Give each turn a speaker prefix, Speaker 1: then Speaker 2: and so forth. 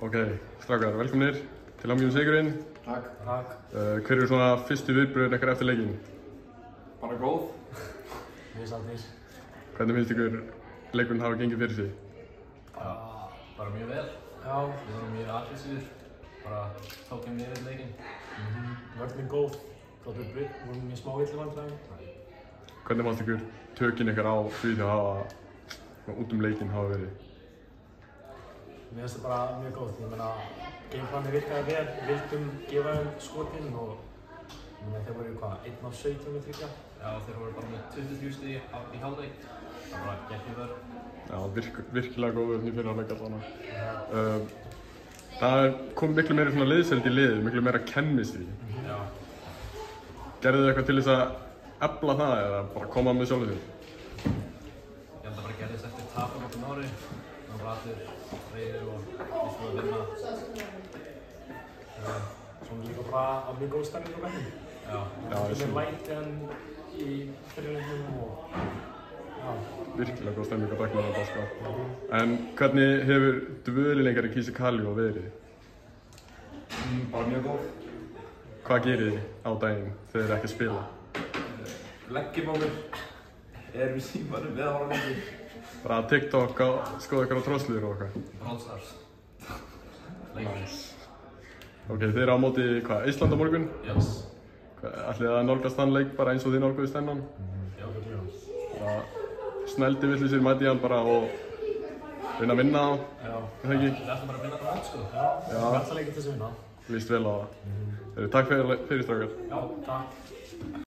Speaker 1: Ok, strákar, velkomnir til hamingju með sigurinn.
Speaker 2: Takk.
Speaker 1: Hver eru svona fyrstu viðbrögðin ykkar eftir leikinn?
Speaker 2: Bara góð.
Speaker 3: Mjög sáttir.
Speaker 1: Hvernig finnst ykkur leikurinn hafa gengið fyrir sig?
Speaker 4: Bara mjög vel.
Speaker 3: Já.
Speaker 4: Við vorum mjög aggressífir. Bara tókum við yfir leikinn.
Speaker 3: Vörnin góð. Þóttum við vorum mjög smá villivandræðum.
Speaker 1: Hvernig fannst ykkur tökin ykkar á því að hafa út leikinn hafa verið?
Speaker 3: Mér finnst það bara mjög góð. Ég meina, gameplanið virkaði vel. Við vildum gefa þeim skotinn og þeir voru hvað, 1 af 17 með tryggja.
Speaker 4: Já, þeir voru bara með 23 stig í hálfleik. Það bara gekk í vörn.
Speaker 1: Já, virkilega góð vörn í fyrra leik allavega. Það kom miklu meiri svona liðseld í liðið, miklu meira chemistry.
Speaker 4: Já.
Speaker 1: Gerðu þið eitthvað til þess að efla það eða bara koma með sjálfu sér?
Speaker 4: Ég held að bara gerðist eftir tap á móti Noregi. Það var bara allir reiðir og viltu að vinna.
Speaker 3: Svona líka bara mjög góð stemning á bekknum.
Speaker 4: Já.
Speaker 3: Það er læti en í fyrirleiknum og já.
Speaker 1: Virkilega góð stemning á bekknum þarna sko. En hvernig hefur dvölin ykkar í Kísíkaljó verið?
Speaker 2: Bara mjög góð.
Speaker 1: Hvað gerir þið á daginn þegar þið ekki að spila?
Speaker 2: Leggjum á mér. Erum í símanum við að horfa leiki.
Speaker 1: Bara TikTok og skoða ykkur á tróðsliður og eitthvað?
Speaker 4: Brawl Stars.
Speaker 1: Nice. Ok, þið eru á móti hvað, Ísland á morgun?
Speaker 4: Yes.
Speaker 1: Ætlið þið að nálgast þann leik bara eins og þið nálguðust þennan?
Speaker 4: Já.
Speaker 1: Snældi villisir mæti hann bara og reyna að vinna á,
Speaker 3: Já.
Speaker 1: er það ekki?
Speaker 4: Við ætlum bara að vinna þetta mót sko.
Speaker 3: Já. Við ætlum alltaf leikinn til þess að vinna.
Speaker 1: Líst vel á það. Takk fyrir strákar.
Speaker 3: Já, takk.